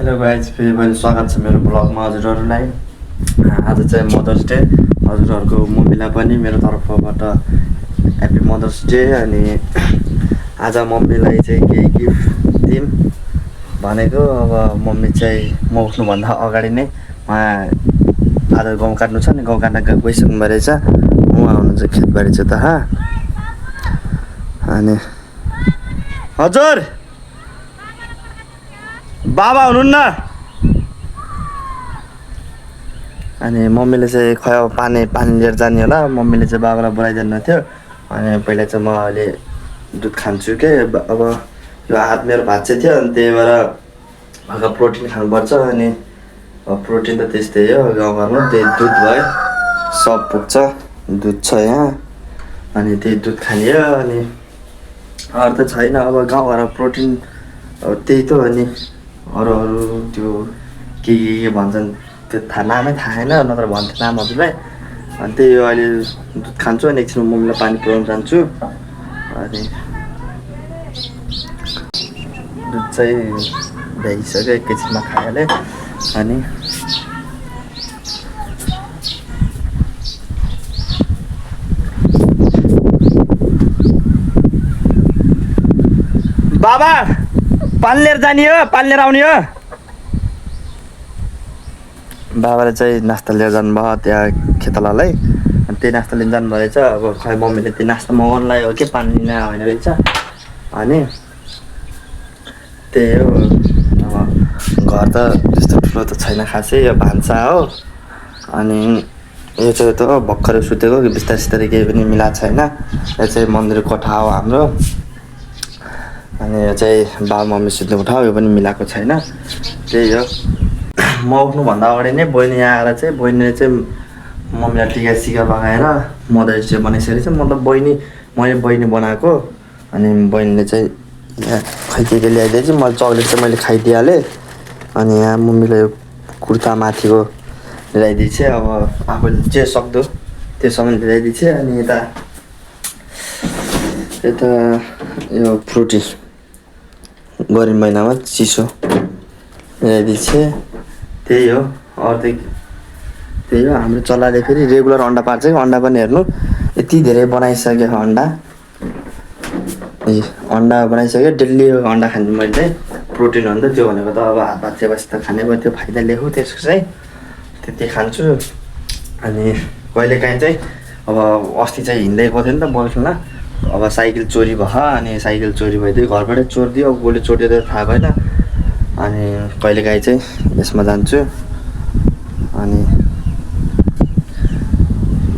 Hello guys, फेरि मैले स्वागत छ मेरो ब्लगमा हजुरहरूलाई। आज चाहिँ मदर्स डे। हजुरहरूको मम्मीलाई पनि मेरो तर्फबाट ह्याप्पी मदर्स डे। अनि आज मम्मीलाई चाहिँ केही गिफ्ट दिउँ भनेको। अब मम्मी चाहिँ म उठ्नुभन्दा अगाडि नै उहाँ आज गहुँ काट्नु छ नि, गहुँ काट्न गइसक्नु रहेछ। उहाँ हुनुहुन्छ खेतबारी चाहिँ त। अनि हजुर बाबा हुनुहुन्न। अनि मम्मीले चाहिँ खै अब पानी लिएर जाने होला। मम्मीले चाहिँ बाबालाई बोलाइदिनु थियो। अनि पहिला चाहिँ म अहिले दुध खान्छु के। अब यो हात मेरो भाँच्चे थियो, अनि त्यही भएर हल्का प्रोटिन खानुपर्छ। अनि प्रोटिन त त्यस्तै हो, गाउँघरमा त्यही दुध भयो, सब पुग्छ। दुध छ यहाँ, अनि त्यही दुध खाने हो। अनि अरू त छैन। अब गाउँघरमा प्रोटिन त्यही त हो नि। अरू त्यो के भन्छन् त्यो नामै थाहा छैन, नत्र भन्थ्यो नाम हजुरलाई। अनि त्यही हो, अहिले दुध खान्छु। अनि एकछिन मम्मीलाई पानी पुऱ्याउनु जान्छु। अनि दुध चाहिँ भ्याइसक्यो, एकैछिनमा खाइहालेँ। अनि बाबा पानी लिएर जाने हो, पानी लिएर आउने हो। बाबाले चाहिँ नास्ता लिएर जानुभयो त्यहाँ खेतलालाई। अनि त्यही नास्ता लिन जानुभयो रहेछ। अब खै मम्मीले त्यो नास्ता मगाउनु लाग्यो के, पानी लिन होइन रहेछ। अनि त्यही हो। अब घर त त्यस्तो ठुलो त छैन खासै, यो भान्सा हो। अनि यो चाहिँ त भर्खरै सुतेको, बिस्तारै केही पनि मिलाएको छैन। यो चाहिँ मन्दिर कोठा हो हाम्रो। अनि यो चाहिँ बाबा मम्मी सुत्ने कोठा हो, यो पनि मिलाएको छैन। त्यही हो, म उठ्नुभन्दा अगाडि नै बहिनी आएर चाहिँ बहिनीले चाहिँ मम्मीलाई टिका लगाएर मदर्स डे बनाइसकेको छ। मतलब मैले बहिनी बनाएको। अनि बहिनीले चाहिँ यहाँ खै के ल्याइदिएछ। मैले चक्लेट चाहिँ मैले खाइदिइहालेँ। अनि यहाँ मम्मीले यो कुर्ता माथिको ल्याइदिएछ। अब आफूले जे सक्दो त्यो सामान ल्याइदिएछ। अनि यता यो फ्रुटी गर्मी महिनामा चिसो ल्याइदिएछ। त्यही हो, अरू त्यही हो। हाम्रो चल्लाले फेरि रेगुलर अन्डा पार्छ कि, अन्डा पनि हेर्नु यति धेरै बनाइसक्यो अन्डा। अन्डा बनाइसक्यो, डेली अन्डा खान्छु मैले चाहिँ। प्रोटिन हो नि त त्यो भनेको त। अब हात भाँच्चिएपछि त खानै पर्यो, त्यो फाइदा लेखौँ त्यसको चाहिँ त्यति खान्छु। अनि कहिलेकाहीँ चाहिँ अब अस्ति चाहिँ हिँड्दै गएको थियो नि त बल्खुमा। अब साइकल चोरी भयो। अनि साइकल चोरी भइदियो, घरबाटै चोरिदियो। अब कसले चोरिदियो त थाहा भएन। अनि कहिलेकाहीँ चाहिँ यसमा जान्छु। अनि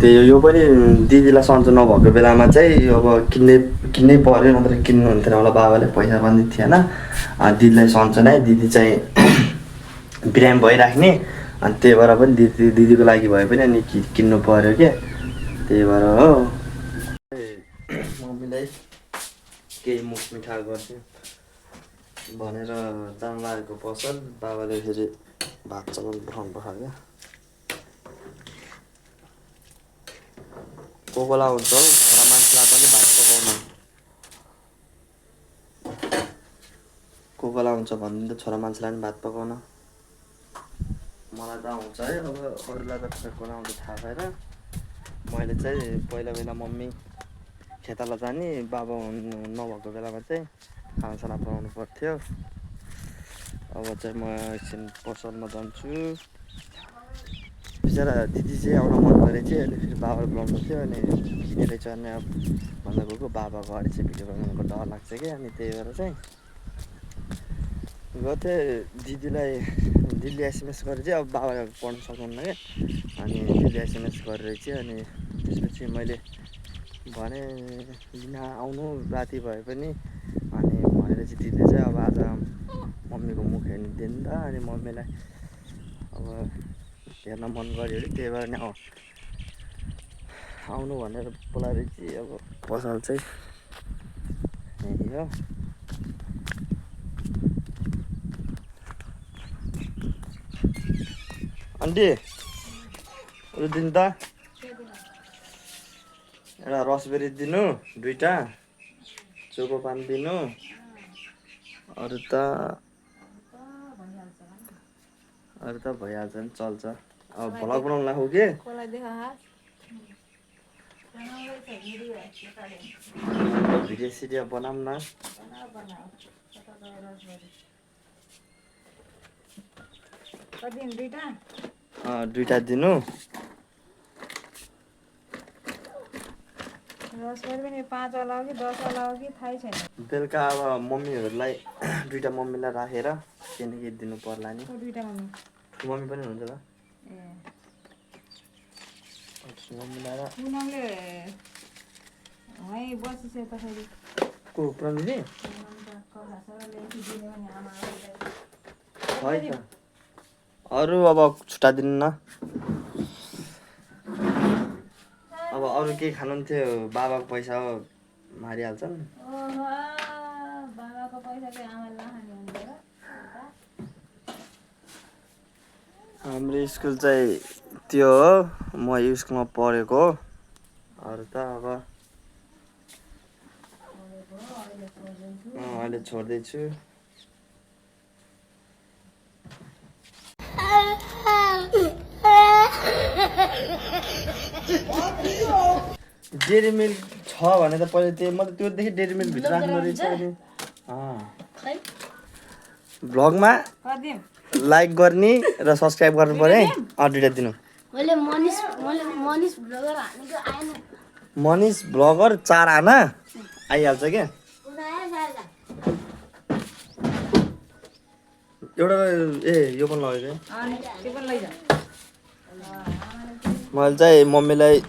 त्यही हो, यो पनि दिदीलाई सन्चो नभएको बेलामा चाहिँ अब किन्नै पऱ्यो, नत्र किन्नु हुन्थेन होला। बाबाले पैसा पनि थिएन। दिदीलाई सन्चो नै, दिदी चाहिँ बिरामी भइराख्ने। अनि त्यही भएर पनि दिदीको लागि भए पनि अनि किन्नु पऱ्यो क्या। त्यही भएर हो, मम्मीलाई केही मुख मिठा गर्थ्यो भनेर जानु लागेको पसल। बाबाले फेरि भात चलाउनु पठाउनु पर्छ क्या। कोही हुन्छ हौ, छोरा मान्छेलाई पनि भात पकाउन कोही हुन्छ भनिदिनु त, छोरा मान्छेलाई पनि भात पकाउन। मलाई त आउँछ है, अब अरूलाई त कसलाई आउँछ थाहा भएर। मैले चाहिँ पहिला मम्मी खेताला जाने, बाबा नभएको बेलामा चाहिँ खानासाना बनाउनु पर्थ्यो। अब चाहिँ म एकछिन पसलमा जान्छु। बिचरा दिदी चाहिँ आउन मन परेको थियो। अहिले फेरि बाबाले बोलाउनु थियो। अनि किनेर चढ्ने अब भन्दा गएको, बाबाको अगाडि चाहिँ भिडियो बनाउनुको डर लाग्छ कि। अनि त्यही भएर चाहिँ गएको थिएँ। दिदीले एसएमएस गरेर चाहिँ अब बाबाले पढ्नु सक्नुहुन्न क्या। अनि दिदीले एसएमएस गरेर चाहिँ अनि त्यसपछि मैले भने लिन आउनु राति भए पनि। अनि भनेर चाहिँ दिदीले चाहिँ अब आज मम्मीको मुख हेर्नु दिनु त। अनि मम्मीलाई अब हेर्न मन गऱ्यो अरे, त्यही भएर नि आउनु भनेर बोलाएर चाहिँ अब पसल चाहिँ यही हो। आन्टी अरू दिनु त, एउटा रसबेरी दिनु, 2टा चोको पान दिनु। अरू त अरू त भइहाल्छ नि चल्छ अब भ्लग बनाउनु लाग्यो के भिडियो सिडियो बनाऊँ न दुईटा दिनु बेलुका अब मम्मीहरूलाई दुईटा मम्मीलाई राखेर केही न केही दिनु पर्ला नि मम्मी पनि हुन्छ त को प्रमिली अरू अब छुट्टा दिनु न अब अरू केही खानु थियो बाबाको पैसा हो मारिहाल्छन् हाम्रो स्कुल चाहिँ त्यो हो म यो स्कुलमा पढेको हो अरू त अब अहिले छोड्दैछु डेरी मिल्क छ भने त पहिला त्यो म त त्योदेखि डेरी मिल्क भित्र राख्नु रहेछ अनि भ्लगमा लाइक गर्ने र सब्सक्राइब गर्नु पर्यो है दुईटा दिनु मनिष ब्लगर 4 आना आइहाल्छ क्या एउटा यो पनि लगेको मैले चाहिँ मम्मीलाई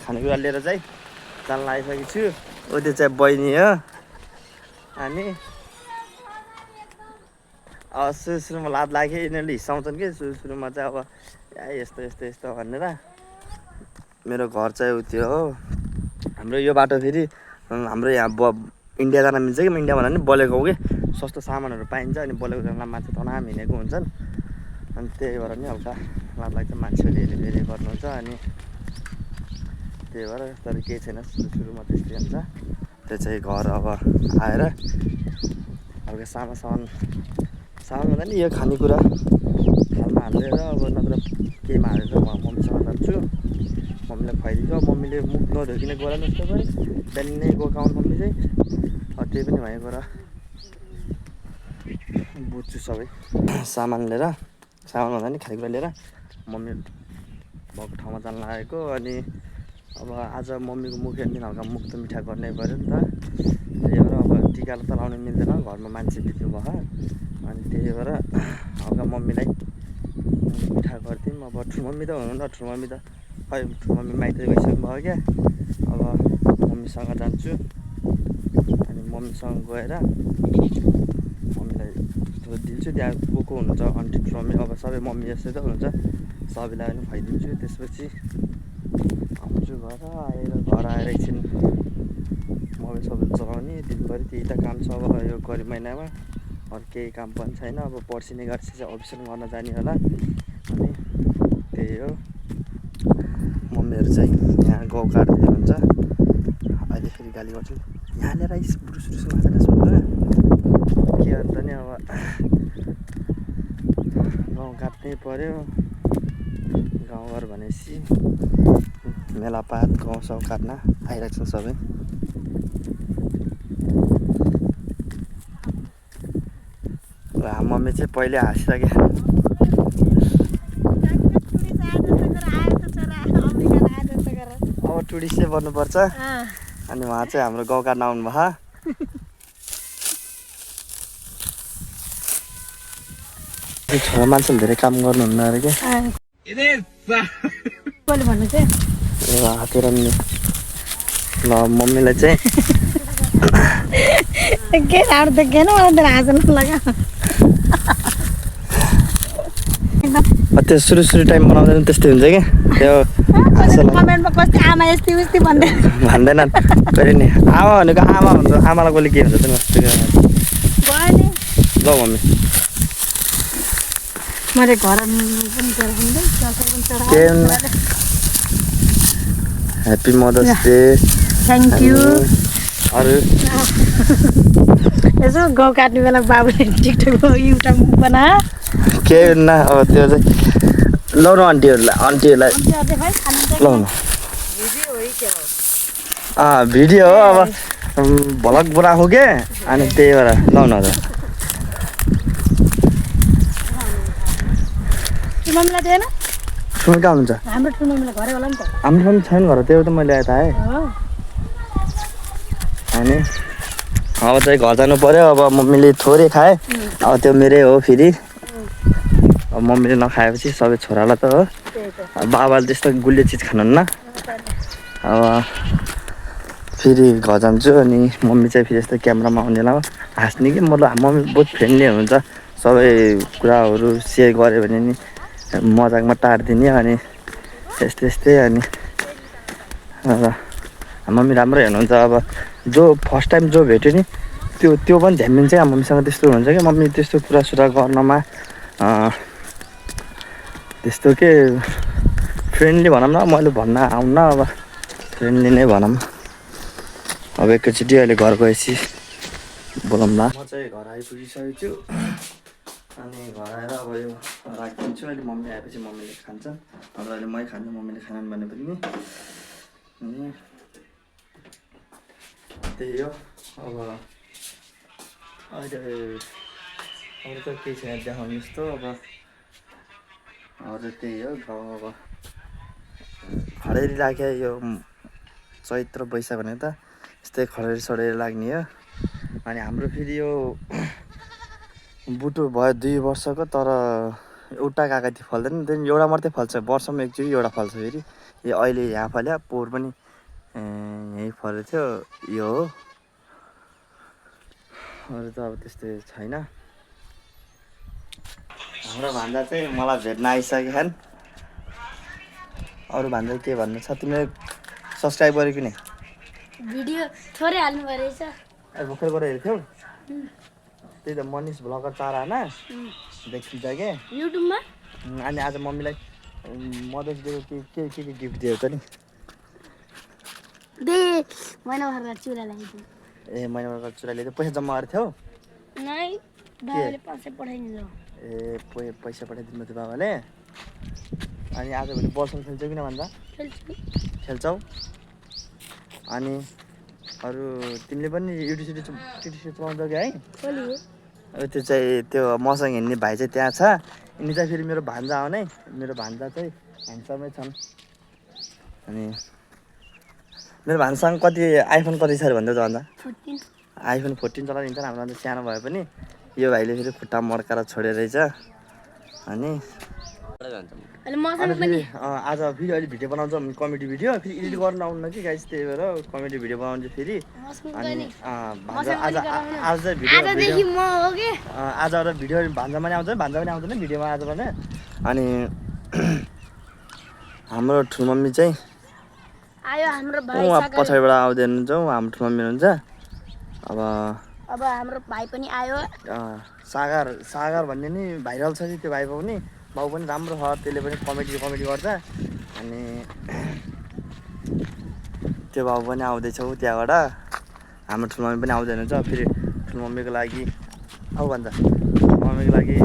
खानेकुरा लिएर चाहिँ जान लागिसकेको छु ओ त्यो चाहिँ बहिनी हो अनि सुरुमा लात लाग्यो यिनीहरूले हिसाउँछन् कि सुरुमा चाहिँ अब यस्तो यस्तो यस्तो भनेर मेरो घर चाहिँ उ त्यो हो हाम्रो यो बाटो फेरि हाम्रो यहाँ इन्डिया जान मिल्छ कि इन्डिया भन्दा नि बोलेको हो कि सस्तो सामानहरू पाइन्छ अनि बोलेको जग्गामा मान्छे तनाम हिँडेको हुन्छन् अनि त्यही भएर नि हल्का लात लाग्छ मान्छेहरूले हेरी गर्नुहुन्छ अनि त्यही भएर तर केही छैन सुरुमा त्यस्तै हुन्छ त्यो चाहिँ घर अब आएर हल्का सामान भन्दा नि यो खानेकुरा थालमा हालेर अब नत्र केहीमा हालेर म मम्मीसँग जान्छु मम्मीलाई खुवाइदिन्छु मम्मीले मुख नधोकिने गोरा जस्तो गरे बिहानै गएको आउनु मम्मी चाहिँ त्यही पनि भएको गोरा बुझ्छु सबै सामान लिएर सामान भन्दा नि खानेकुरा लिएर मम्मी भएको ठाउँमा जान लागेको अनि अब आज मम्मीको मुख हेर्ने हल्का मुख त मिठा गर्नै पऱ्यो नि त त्यही भएर अब टिका त लाउनु मिल्दैन घरमा मान्छे बित्नु भयो अनि त्यही भएर हल्का मम्मीलाई मिठा गरिदिउँ अब ठुलो मम्मी त हुनु न ठुलो मम्मी त खै ठुलो मम्मी माइत गइसक्नु भयो क्या अब मम्मीसँग जान्छु अनि मम्मीसँग गएर मम्मीलाई दिन्छु त्यहाँ को हुनुहुन्छ आन्टी ठुलो मम्मी अब सबै मम्मी जस्तै त हुनुहुन्छ सबैलाई पनि खुवाइदिन्छु त्यसपछि आउँछु घर आएर एकछिन मोबाइल सोबाइल चलाउने दिनभरि त्यही त काम छ अब यो गरिब महिनामा अरू केही काम पनि छैन अब पर्सिने गर्छ चाहिँ अफिसमा गर्न जाने होला अनि त्यही हो मम्मीहरू चाहिँ यहाँ गाउँ काट्दै हुन्छ अहिले फेरि गाली गर्छु यहाँ लिएर आइस बुढुसुरुसु माछा सुन्नु के अन्त नि अब गाउँ काट्नै पऱ्यो गाउँघर भनेपछि मेलापात गाउँ साउँ काट्न आइरहेको छ सबै मम्मी चाहिँ पहिले हाँसिरहेको अब टुरिस्ट चाहिँ बन्नुपर्छ अनि उहाँ चाहिँ हाम्रो गाउँ काट्न आउनुभयो छोरा मान्छेले धेरै काम गर्नुहुन्न अरे क्या हातेर नि ल मम्मीलाई चाहिँ के राम्रो देखेन मलाई त हाँस्न लगा त्यो सुरु टाइम बनाउँदैन त्यस्तै हुन्छ क्या त्यो कमेन्टमा कस्तो आमा यस्तै उस्तै भन्दैनन् कहिले नि आमा भनेको आमा हुन्छ आमालाई कसले के हुन्छ त कस्तो ल मम्मी मैले घर happy mother's day thank you अरू यसो गाउँ काट्ने बेला बाबुले टिकटक एउटा बना केही हुन्न अब त्यो चाहिँ लौ न आन्टीहरूलाई लौ न भिडियो हो अब भ्लग बनाएको के अनि त्यही भएर लौ न त मम्मीलाई दिएन ठुलो कहाँ हुन्छ हाम्रो ठुलो मम्मीलाई घरै होला नि त हाम्रो पनि छैन घर त्यो त मैले यता आएँ अनि अब चाहिँ घर जानु पर्यो अब मम्मीले थोरै खाएँ अब त्यो मेरै हो फेरि अब मम्मीले नखाएपछि सबै छोरालाई त हो बाबाले त्यस्तो गुलियो चिज खानुहुन्न अब फेरि घर जान्छु अनि मम्मी चाहिँ फेरि यस्तो क्यामेरामा आउनेलाई हाँस्ने कि मतलब मम्मी बहुत फ्रेन्डली हुनुहुन्छ सबै कुराहरू सेयर गऱ्यो भने नि मजाकमा टारिदिने अनि यस्तै अनि मम्मी राम्रो हेर्नुहुन्छ अब जो फर्स्ट टाइम जो भेट्यो नि त्यो पनि ध्यान दिन्छ क्या मम्मीसँग त्यस्तो हुन्छ कि मम्मी त्यस्तो कुरासुरा गर्नमा त्यस्तो के फ्रेन्डली भनौँ न मैले भन्न आउन्न अब फ्रेन्डली नै भनौँ अब एकैचोटि अहिले घर गएपछि बोलाउँला म चाहिँ घर आइपुगिसकेको छु अनि घर आएर अब यो राखिदिन्छु अहिले मम्मी आएपछि मम्मीले खान्छ अब अहिले मै खान्छु मम्मीले खानान् भने पनि अनि त्यही हो अब अहिले अरू त केही छैन देखाउनु जस्तो अब अरू त्यही हो गाउँ अब खडेरी लाग्यो यो चैत्र वैशाख भने त यस्तै खडेरी सडेरी लाग्ने हो अनि हाम्रो फेरि यो बुटो भयो 2 वर्षको तर एउटा कागती फल्दैन त्यहाँदेखि एउटा मात्रै फल्छ वर्षमा एकचोटि एउटा फल्छ फेरि यो अहिले यहाँ फल्यो पोहोर पनि यहीँ फलेको थियो यो हो अरू त अब त्यस्तै छैन हाम्रो भान्जा चाहिँ मलाई भेट्न आइसकेका छन् अरू भान्जा के भन्नु छ तिमीले सब्सक्राइब गर्यो कि नै भिडियो थोरै हाल्नु परेछ भर्खर गएर हेर्थ्यौ त्यही त मनिष भ्लगर 4 आना देखिन्छ के युट्युबमा अनि आज मम्मीलाई मदर्स डेको के गिफ्ट दियो त नि दे मैना भर्खर चुरा ल्याइदियो ए महिनामा चुरा ल्याइदियो पैसा जम्मा गरेको थियौ नै बाबाले पैसा पठाइदिन्छ ए पैसा पठाइदिनु थियो बाबाले अनि आजभोलि बलसँग खेल्छौ किन भन्दा खेल्छौ अनि अरू तिमीले पनि युट्युब चलाउँछौ कि है त्यो चाहिँ त्यो मसँग हिँड्ने भाइ चाहिँ त्यहाँ छ यिनी चाहिँ फेरि मेरो भान्जा आउने मेरो भान्जा चाहिँ ह्यान्डसमै छन् अनि मेरो भान्जासँग कति आइफोन कति छ अरे भन्दै त भन्दा 14 आइफोन 14 चलाइदिन्छ हाम्रो अन्त सानो भए पनि यो भाइले फेरि खुट्टा मड्काएर छोडेर रहेछ अनि फेरि आज फेरि अहिले भिडियो बनाउँछ कमेडी भिडियो फेरि एडिट गर्न आउनु कि गाइस त्यही भएर कमेडी भिडियो बनाउँछु फेरि अनि भान्जा आज चाहिँ भिडियो आज एउटा भिडियो भान्जा पनि आउँछ नि भिडियोमा आज भने अनि हाम्रो ठुलो मम्मी चाहिँ आयो हाम्रो भाइ पछाडिबाट आउँदै हुनुहुन्छ हाम्रो ठुलो मम्मी हुनुहुन्छ अब हाम्रो भाइ पनि आयो सागर भन्ने नि भाइरल छ कि त्यो भाइ पनि बाउ पनि राम्रो छ त्यसले पनि कमेडी गर्छ अनि त्यो बाउ पनि आउँदैछ त्यहाँबाट हाम्रो ठुलो मम्मी पनि आउँदै हुनुहुन्छ फेरि ठुलो मम्मीको लागि आऊ भन्छ मम्मीको लागि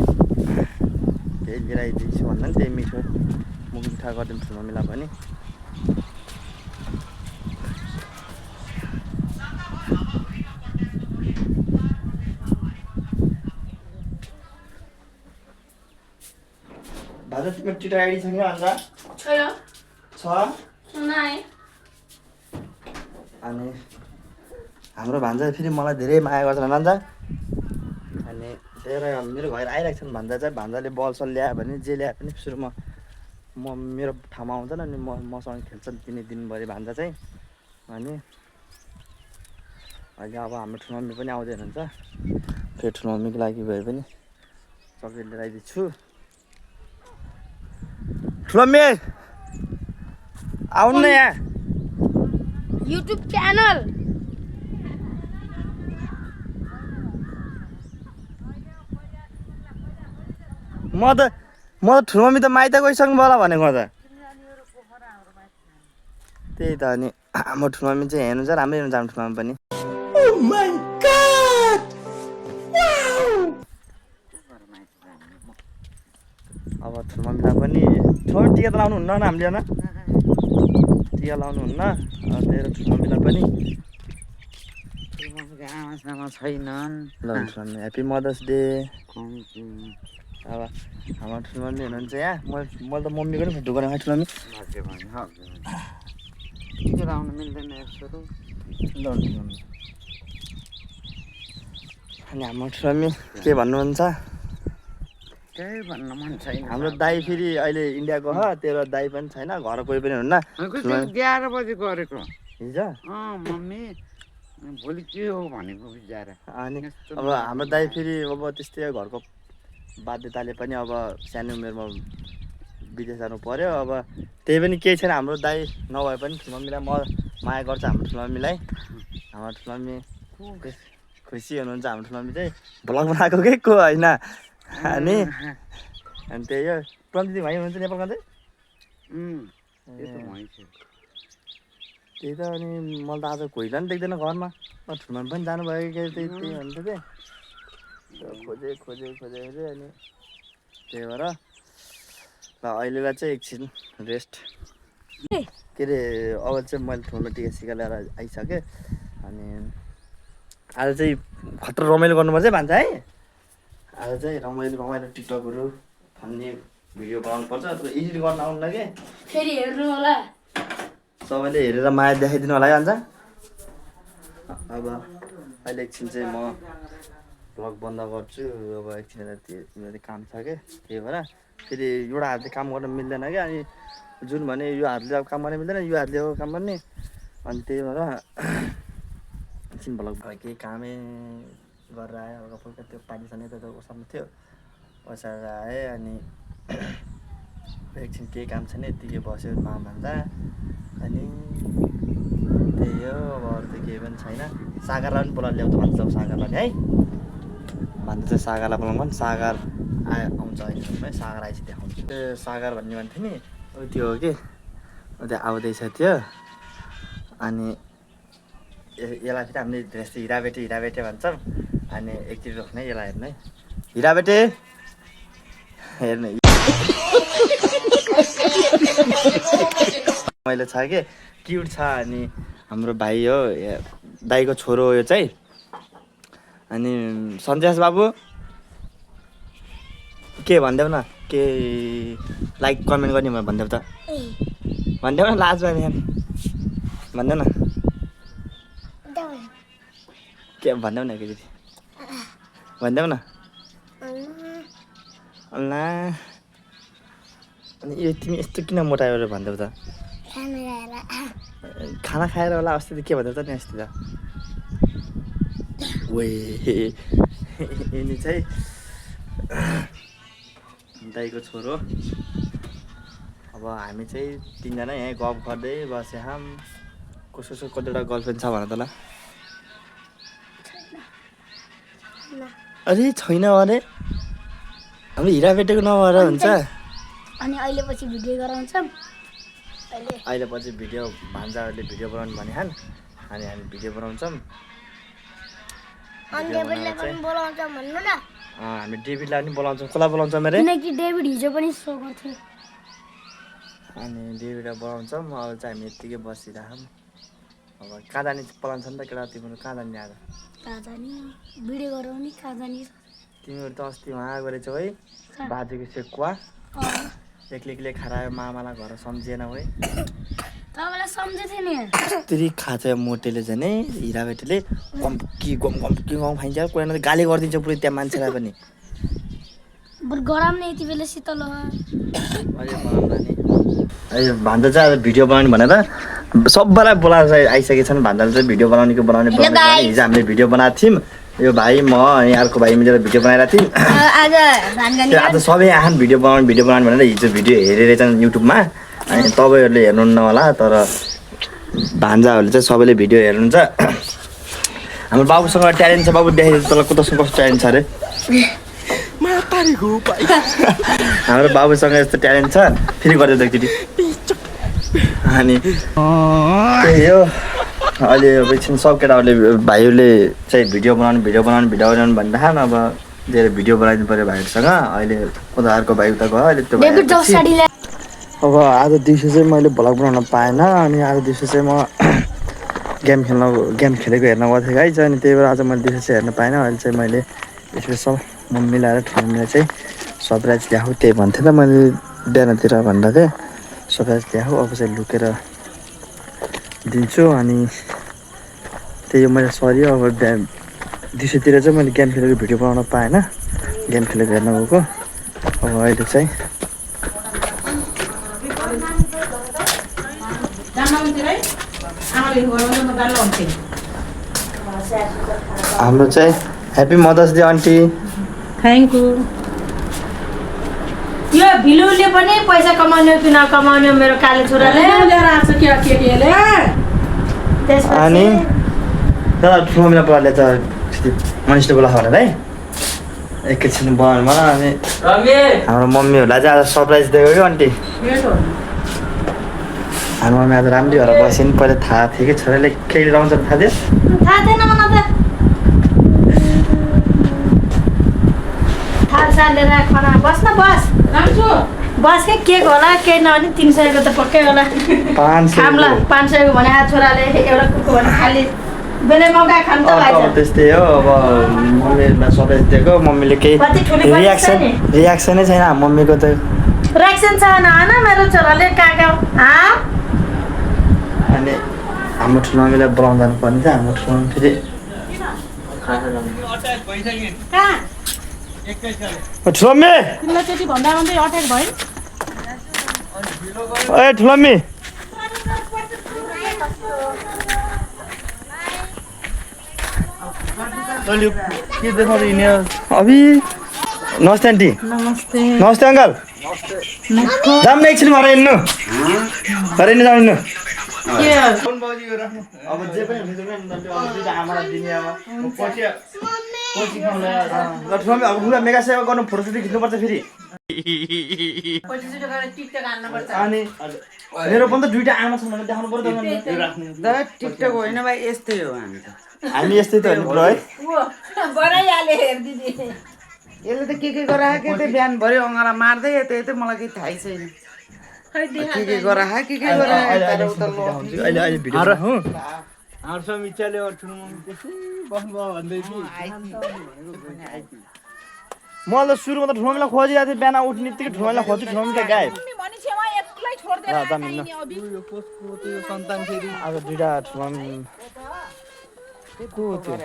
केही लिएर आइदिन्छु भन्दा नि त्यही मिठो मुख मिठा गरिदिउँ ठुलो मम्मीलाई पनि भाजा तिम्रो टिटर आइडी छ कि भन्छ छ अनि हाम्रो भान्जा फेरि मलाई धेरै माया गर्छ भान्जा अनि धेरै मेरो घर आइरहेको छन् भान्जा चाहिँ भान्जाले बलसल ल्यायो भने जे ल्यायो पनि सुरुमा म मेरो ठाउँमा आउँछन् अनि मसँग खेल्छन् दिनभरि भान्जा चाहिँ अनि अहिले अब हाम्रो ठुलो मम्मी पनि आउँदै हुनुहुन्छ फेरि ठुलो मम्मीको लागि भए पनि चक्लेट लिएर आइदिन्छु ठुलो मम्मी आउनु न यहाँ युट्युब च्यानल म त ठुलो मम्मी त माइत गइसक्नु होला भनेको त त्यही त अनि हाम्रो ठुलो मम्मी चाहिँ हेर्नु छ राम्रै हुनुहुन्छ हाम्रो ठुलो मम्मी पनि अब ठुलो मम्मीलाई पनि छोड टिका त लाउनु हुन्न हामीले न टिका लाउनु हुन्न त्यही भएर ठुलो मम्मीलाई पनि आमासँग छैनन् ल ठुलो मम्मी ह्याप्पी मदर्स डे अब हाम्रो ठुलो मम्मी हुनुहुन्छ यहाँ मैले त मम्मीको पनि फोटो गरेँ ठुलो मम्मी टिका लाउनु मिल्दैन यस्तो ल ठुलो मम्मी अनि हाम्रो ठुलो मम्मी के भन्नुहुन्छ केही भन्न मन छैन हाम्रो दाई फेरि अहिले इन्डिया गयो त्यही भएर दाई पनि छैन घर कोही पनि हुन्न 11 बजी गरेको हिजो मम्मी भोलि के हो भनेको बिचार अनि अब हाम्रो दाई फेरि अब त्यस्तै घरको बाध्यताले पनि अब सानो उमेरमा विदेश जानु पर्यो अब त्यही पनि केही छैन हाम्रो दाई नभए पनि ठुलो मम्मीलाई माया गर्छ हाम्रो ठुलो मम्मीलाई हाम्रो ठुलो मम्मी खुसी हुनुहुन्छ हाम्रो ठुलो मम्मी चाहिँ भ्लग बनाएको के को होइन अनि त्यही हो प्रन्दिदी भाइ हुनुहुन्छ नेपालमा चाहिँ त्यही त अनि मैले त आज खोइला पनि देख्दैन घरमा ठुलो मम्मी पनि जानुभयो कि त्यही भन्नु थिएँ खोजेँ अनि त्यही भएर ल अहिलेलाई चाहिँ एकछिन रेस्ट के अरे अब चाहिँ मैले ठुलो टिका सिका ल्याएर आइसकेँ अनि आज चाहिँ खतरा रमाइलो गर्नुपर्छ है भान्जा है आज चाहिँ रमाइलो टिकटकहरू भन्ने भिडियो बनाउनु पर्छ एडिट गर्न आउनु लागि फेरि हेर्नु होला सबैले हेरेर माया देखाइदिनु होला है अन्त अब अहिले एकछिन चाहिँ म भ्लग बन्द गर्छु अब एकछिन तिमीहरू काम छ क्या त्यही भएर फेरि एउटा हातले काम गर्न मिल्दैन क्या अनि जुन भने यो हातले अब काम गर्न मिल्दैन यो हातले अब काम गर्ने अनि त्यही भएर एकछिन भ्लग भयो केही कामै गरेर आयो हल्का फुल्का त्यो पानी सानी त ओसार्नु थियो ओसारेर आएँ अनि एकछिन केही काम छैन यत्तिकै बस्यो मामा भन्दा अनि त्यही हो अब अरू त केही पनि छैन सागरलाई पनि बोलाएर ल्याउँछ भन्छ सागरलाई है भन्दा चाहिँ सागरलाई बोलाउनु पनि सागर आउँछ अहिले है सागर आएपछि देखाउँछु त्यो सागर भन्ने भन्थ्यो नि त्यो हो कि त्यो आउँदैछ त्यो अनि यसलाई फेरि हामीले यस्तो हिराबेटे भन्छौँ अनि एकचोटि रोक्ने यसलाई हेर्नु है हिराबेटे हेर्नु मैले छ कि क्युट छ अनि हाम्रो भाइ हो दाइको छोरो हो यो चाहिँ अनि सन्देश बाबु के भनिदेऊ न के लाइक कमेन्ट गर्ने भनिदेऊ त भनिदेऊ न लाज भयो भनिदेऊ न के भनिदेऊ न एकचोटि भनिदेऊ न अल्ला अनि यो तिमी यस्तो किन मोटायो भनिदेऊ त खाना खाएर होला अस्ति त के भनिदेऊ त नि अस्ति त वे यिनी चाहिँ दाइको छोरो अब हामी चाहिँ तिनजना यहीँ गफ गर्दै बसे हाम कसो कतिवटा गर्लफ्रेन्ड छ भन त ल अरे छैन अरे हाम्रो हिराबेटेको नभएर हुन्छ अनि अहिले पछि भिडियो गराउँछौँ अहिले पछि भिडियो भान्जाहरूले भिडियो बनाउनु भने हान अनि हामी भिडियो बनाउँछौँ अनि डेभिडलाई पनि बोलाउँछौँ भन्नु न हामी डेभिडलाई पनि बोलाउँछौँ कसलाई बोलाउँछौँ मेरो किनकि डेभिड हिजो पनि सो गर्थ्यो अनि डेभिडलाई बोलाउँछौँ अब चाहिँ हामी यत्तिकै बसिरहेछौँ अब कहाँ जाने प्लान छ नि त केटा तिमीहरू कहाँ जाने आज कहाँ जाने भिडियो गराउने कहाँ जाने तिमीहरू त अस्ति उहाँ गरेछौ है बाजेको सेकुवा एक्लै खाएर आयो मामालाई घर सम्झिएन है तपाईँलाई सम्झेको थिएँ नि यस्तरी खान्छ मोटेले झन् है हिराबेटेले गम्की गम खाइन्छ कोही न गाली गरिदिन्छ पुरै त्यहाँ मान्छेलाई पनि बरु गराउने यति बेला शीतल हो अहिले भान्जा चाहिँ आज भिडियो बनाउने भनेर सबैलाई बोलाएर आइसकेको छन् भान्जाले चाहिँ भिडियो बनाउने हिजो हामीले भिडियो बनाएको थियौँ यो भाइ म अनि अर्को भाइ मिलेर भिडियो बनाइरहेको थियौँ आज सबै आँखान भिडियो बनाउने भनेर हिजो भिडियो हेरेछन् युट्युबमा अनि तपाईँहरूले हेर्नुहुन्न होला तर भान्जाहरूले चाहिँ सबैले भिडियो हेर्नुहुन्छ हाम्रो बाबुसँग ट्यालेन्ट छ बाबु देखाइदिन्छ तँलाई कस्तो ट्यालेन्ट छ अरे हाम्रो बाबुसँग यस्तो ट्यालेन्ट छ फेरि गरिदियो त एकचोटि अनि त्यही हो अहिले अब एकछिन सब केटाहरूले भाइहरूले चाहिँ भिडियो बनाउनु भनिरहेको अब धेरै भिडियो बनाइदिनु पऱ्यो भाइहरूसँग। अहिले उनीहरूको भाइ उता गयो, अहिले त्यो डेभिड जब भएपछि साडीलाई अब आज दिउँसो चाहिँ मैले भ्लग बनाउन पाएन। अनि आज दिउँसो चाहिँ म गेम खेलेको हेर्न गएको थिएँ गाइज। अनि त्यही भएर आज मैले दिउँसो चाहिँ हेर्न पाइनँ। अहिले चाहिँ मैले स्पेसल मम्मी ल्याएर ठुलो चाहिँ सरप्राइज ल्याऊ त्यही भन्थेँ त मैले बिहानतिर भन्दा थिएँ सरप्राइज ल्याऊ, अब चाहिँ लुकेर दिन्छु। अनि त्यही मैले सरी अब दिउँसोतिर चाहिँ मैले गेम खेलेको भिडियो बनाउन पाएन, गेम खेलेको हेर्न गएको। अब अहिले चाहिँ हाम्रो चाहिँ happy mother's day aunty. Thank you. यो भिलुले पनि पैसा कमाउने कि नकमाउने मेरो काले छोराले लिएर आएको छ क्या केटीले। अनि तर ठुलो मिला पाले त मनिस्टर बोला भनेर है एकैछिन बनाउनु मलाई। अनि हाम्रो मम्मीहरूलाई चाहिँ आज सरप्राइज दिएको क्या आन्टी। हाम्रो मम्मी आज राम्ररी भएर बस्यो नि, पहिला थाहा थियो कि छोराले केही लगाउँछ थाहा थियो। थाहा थिएन मलाई त। थालसाल लिएर खाना बस न बस बस के होला केही नभने 300 को त पक्कै होला। 500 खामला 500 को भने छोराले एउटा कुको भने खाली बेलै मौका खान त लाग्छ। त्यस्तै हो। अब मम्मीहरूलाई सरप्राइज दिएको, मम्मीले केही रियाक्सनै छैन मम्मीको त। रियाक्सन छ न मेरो छोराले कहाँ अनि हाम्रो ठुलो मम्मीलाई बोलाउनु जानु पर्ने थियो। हाम्रो ठुलो मम्मी फेरि ठुलो मम्मी तिमीलाई त्यति भन्दा भन्दै अट्याक भयो। ए ठुलो मम्मी के देखाउँदै हिँड्यो अभि। नमस्ते आन्टी। नमस्ते। नमस्ते अङ्कल। जाऊँ न एकछिन घर हिँड्नु, घर हिँड्नु जाउँ हिँड्नु। अब जे पनि आमालाई दिने अब ठुलो मेगा सेवा गर्नु, फोटोसुट खिच्नुपर्छ फेरि। अनि मेरो पनि त दुईटा आमा छन् भनेर देखाउनु पर्यो त। टिकटक होइन भाइ, यस्तै हो हामी त। हामी यस्तै त हो ब्रो है। बनाइहाले हेर्दिदी। यसले त के गराएको के त बिहानभरि अँगाला मार्दै यतै मलाई केही थाहै छैन। के गराएको के अहिले भिडियो हो। हाम्रो समीक्षाले ठुलो मम्मी त्यसै बस्नुभयो भन्दै म त सुरुमा त ठुलो मम्मीलाई खोजिरहेको थिएँ, बिहान उठ्ने बित्तिकै ठुलो मम्मीलाई खोज्छु, ठुलो मम्मी त गायब। सन्तान फेरि आज दुईवटा ठुलो मम्मी को थियो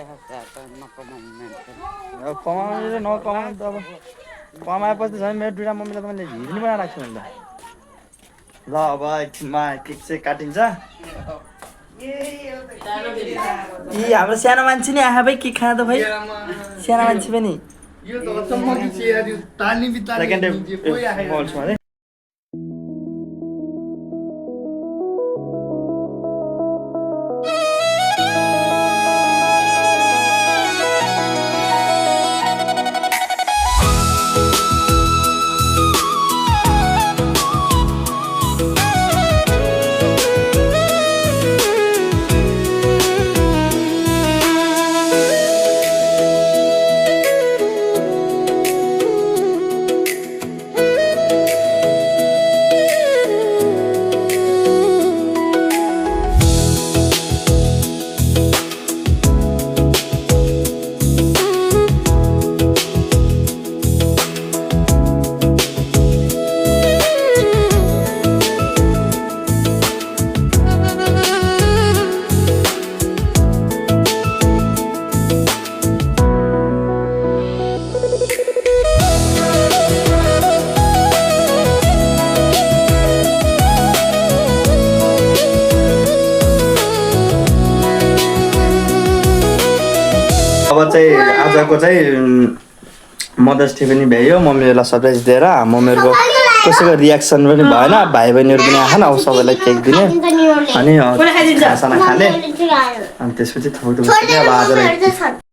कमाउने र नकमाउने त अब कमाएपछि त झन् मेरो दुईवटा मम्मीलाई त मैले हिँड्नु बनाएर राख्छु नि त। ल अब एकछिनमा केक चाहिँ काटिन्छ। यी हाम्रो सानो मान्छे नि आहा भाइ के खाँदा भाइ, सानो मान्छे पनि सेकेन्ड अब चाहिँ आजको चाहिँ मदर्स डे पनि भ्यायो। मम्मीहरूलाई सरप्राइज दिएर मम्मीहरूको कसैको रियाक्सन पनि भएन, भाइ बहिनीहरू पनि आएन। अब सबैलाई केक दिने अनि खाना खाने अनि त्यसपछि थोक अब आजलाई